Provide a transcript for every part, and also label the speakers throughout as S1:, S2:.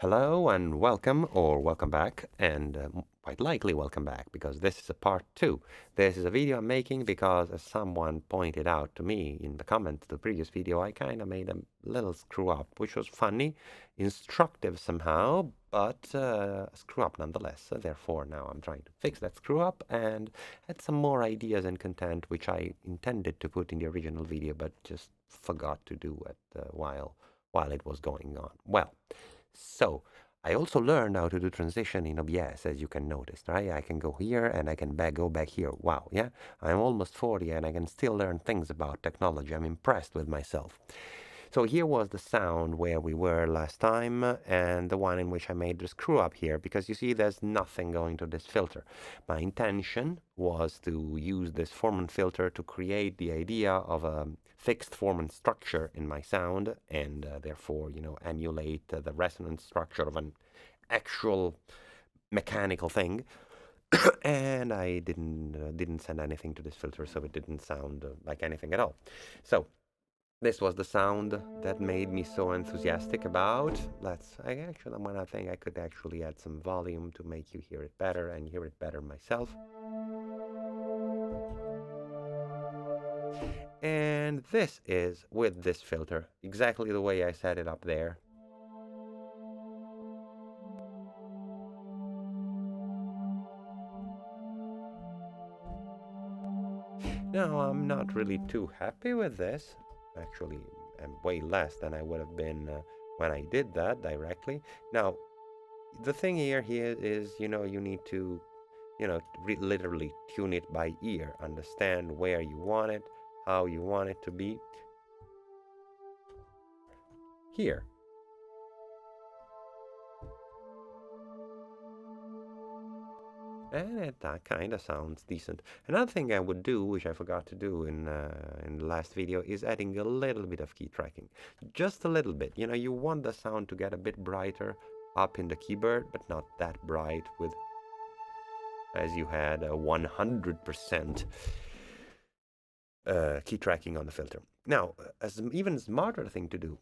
S1: Hello and welcome, or welcome back, and quite likely welcome back, because this is a part 2. This is a video I'm making because, as someone pointed out to me in the comments to the previous video, I kind of made a little screw up, which was funny, instructive somehow, but a screw up nonetheless. Therefore, now I'm trying to fix that screw up and add some more ideas and content, which I intended to put in the original video, but just forgot to do it while it was going on. Well. So I also learned how to do transition in OBS, as you can notice, right? I can go here and I can go back here. Wow, yeah? I'm almost 40 and I can still learn things about technology. I'm impressed with myself. So here was the sound where we were last time, and the one in which I made the screw up here, because you see there's nothing going to this filter. My intention was to use this formant filter to create the idea of a fixed formant structure in my sound, and therefore, emulate the resonant structure of an actual mechanical thing. And I didn't send anything to this filter, so it didn't sound like anything at all. So this was the sound that made me so enthusiastic about. I think I could actually add some volume to make you hear it better and hear it better myself. And this is with this filter, exactly the way I set it up there. Now, I'm not really too happy with this. Actually, I'm way less than I would have been when I did that directly. Now, the thing here is, you need to, literally tune it by ear, understand where you want it, how you want it to be. Here. And it kind of sounds decent. Another thing I would do, which I forgot to do in the last video, is adding a little bit of key tracking. Just a little bit. You want the sound to get a bit brighter up in the keyboard, but not that bright with as you had a 100% key tracking on the filter. Now, as even smarter thing to do,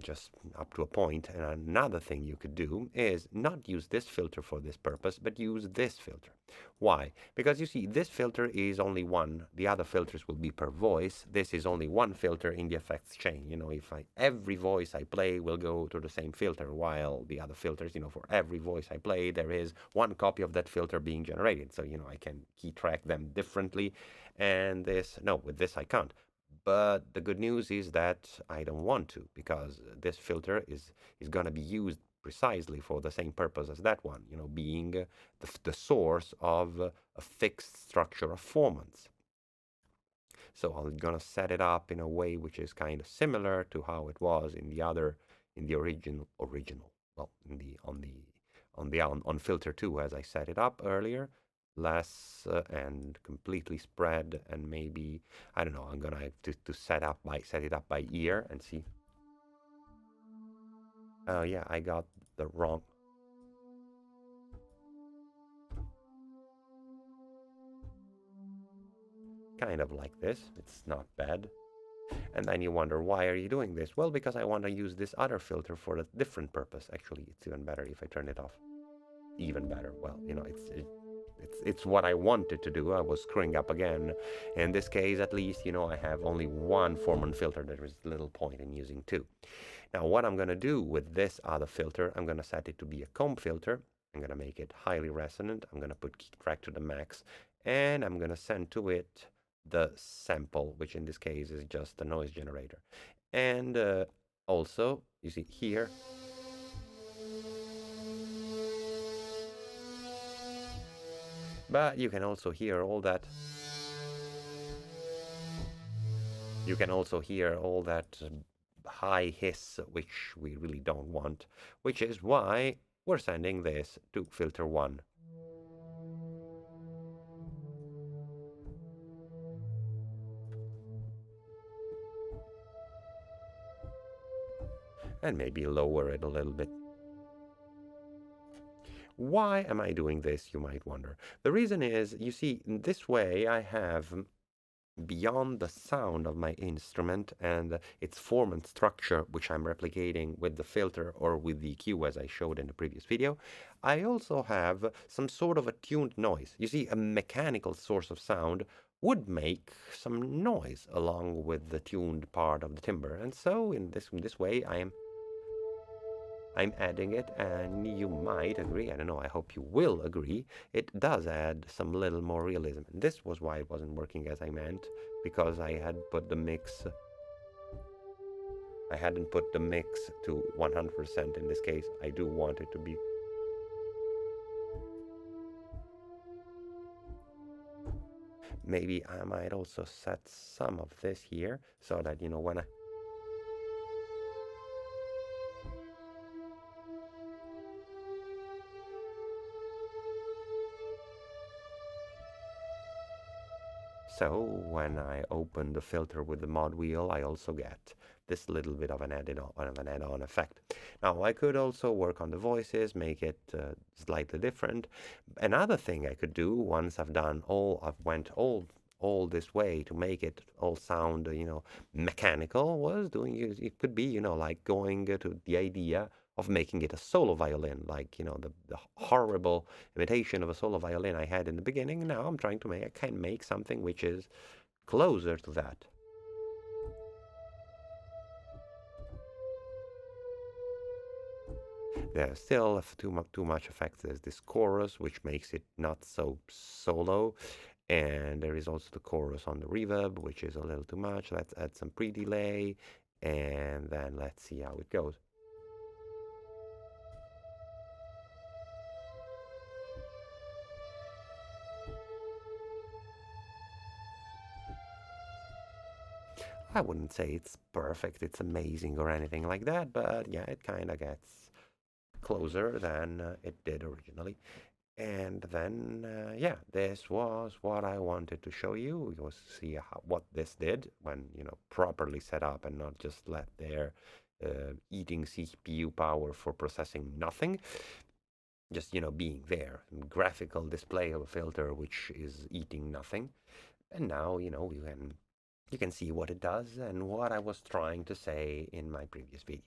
S1: just up to a point, and another thing you could do is not use this filter for this purpose, but use this filter. Why? Because you see, this filter is only one. The other filters will be per voice. This is only one filter in the effects chain. If every voice I play will go to the same filter, while the other filters, for every voice I play, there is one copy of that filter being generated. So, I can key track them differently. And with this I can't. But the good news is that I don't want to, because this filter is going to be used precisely for the same purpose as that one, being the source of a fixed structure of formants. So I'm going to set it up in a way which is kind of similar to how it was in the original, well, on filter 2, as I set it up earlier. Less and completely spread, and maybe, I don't know, I'm gonna have to set it up by ear and see. Oh yeah, I got the wrong. Kind of like this. It's not bad. And then you wonder, why are you doing this? Well, because I want to use this other filter for a different purpose. Actually, it's even better if I turn it off. Even better. Well, it's what I wanted to do. I was screwing up again. In this case, at least, I have only one formant filter. There is little point in using two. Now, what I'm going to do with this other filter, I'm going to set it to be a comb filter. I'm going to make it highly resonant. I'm going to put key track to the max, and I'm going to send to it the sample, which in this case is just a noise generator. And also, you see here, but you can also hear all that. You can also hear all that high hiss, which we really don't want, which is why we're sending this to filter 1. And maybe lower it a little bit. Why am I doing this, you might wonder? The reason is, you see, in this way I have beyond the sound of my instrument and its formant structure, which I'm replicating with the filter or with the EQ as I showed in the previous video, I also have some sort of a tuned noise. You see, a mechanical source of sound would make some noise along with the tuned part of the timbre. And so in this way, I'm adding it, and you might agree, I don't know, I hope you will agree, it does add some little more realism. And this was why it wasn't working as I meant, because I hadn't put the mix to 100% in this case. I do want it to be. Maybe I might also set some of this here so that, you know, when I So when I open the filter with the mod wheel, I also get this little bit of an add-on effect. Now I could also work on the voices, make it slightly different. Another thing I could do once I've went all this way to make it all sound, mechanical, was doing it could be, like going to the idea of making it a solo violin, like, the horrible imitation of a solo violin I had in the beginning. Now I'm trying to I can make something which is closer to that. There's still too much effects. There's this chorus, which makes it not so solo. And there is also the chorus on the reverb, which is a little too much. Let's add some pre-delay, and then let's see how it goes. I wouldn't say it's perfect, it's amazing or anything like that, but yeah, it kind of gets closer than it did originally. And then, yeah, this was what I wanted to show you. You will see what this did when, properly set up and not just let there eating CPU power for processing nothing. Just, being there. Graphical display of a filter which is eating nothing. And now, you can see what it does and what I was trying to say in my previous video.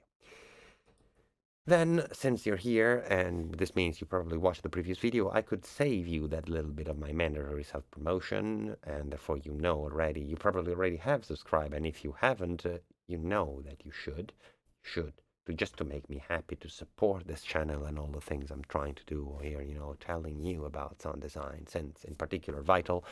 S1: Then, since you're here, and this means you probably watched the previous video, I could save you that little bit of my mandatory self-promotion, and therefore you probably already have subscribed, and if you haven't, you know that you should, just to make me happy to support this channel and all the things I'm trying to do here, telling you about sound design, since in particular vital.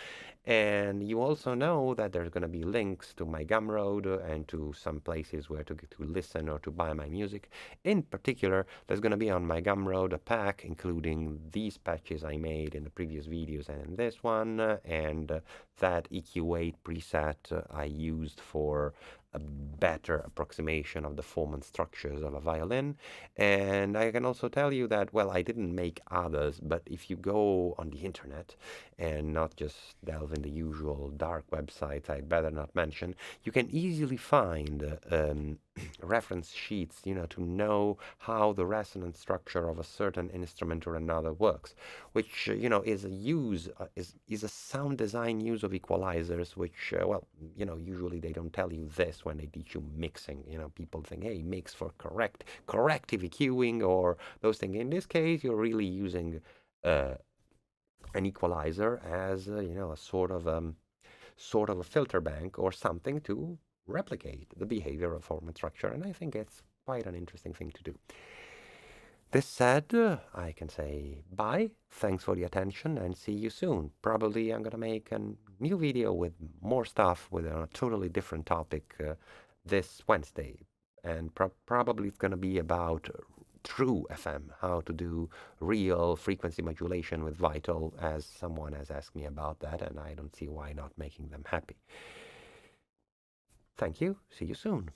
S1: And you also know that there's going to be links to my Gumroad and to some places where to listen or to buy my music. In particular, there's going to be on my Gumroad a pack including these patches I made in the previous videos and in this one, and that EQ8 preset I used for a better approximation of the formant structures of a violin. And I can also tell you that, well, I didn't make others, but if you go on the internet and not just delve in the usual dark websites I'd better not mention, you can easily find reference sheets, to know how the resonant structure of a certain instrument or another works, which, is a sound design use of equalizers, which, usually they don't tell you this when they teach you mixing. People think, hey, mix for corrective EQing or those things. In this case, you're really using an equalizer as a sort of a filter bank or something to replicate the behavior of formant structure, and I think it's quite an interesting thing to do. This said, I can say bye, thanks for the attention, and see you soon. Probably I'm gonna make a new video with more stuff with a totally different topic this Wednesday, and probably it's gonna be about true FM, how to do real frequency modulation with Vital, as someone has asked me about that, and I don't see why not making them happy. Thank you. See you soon.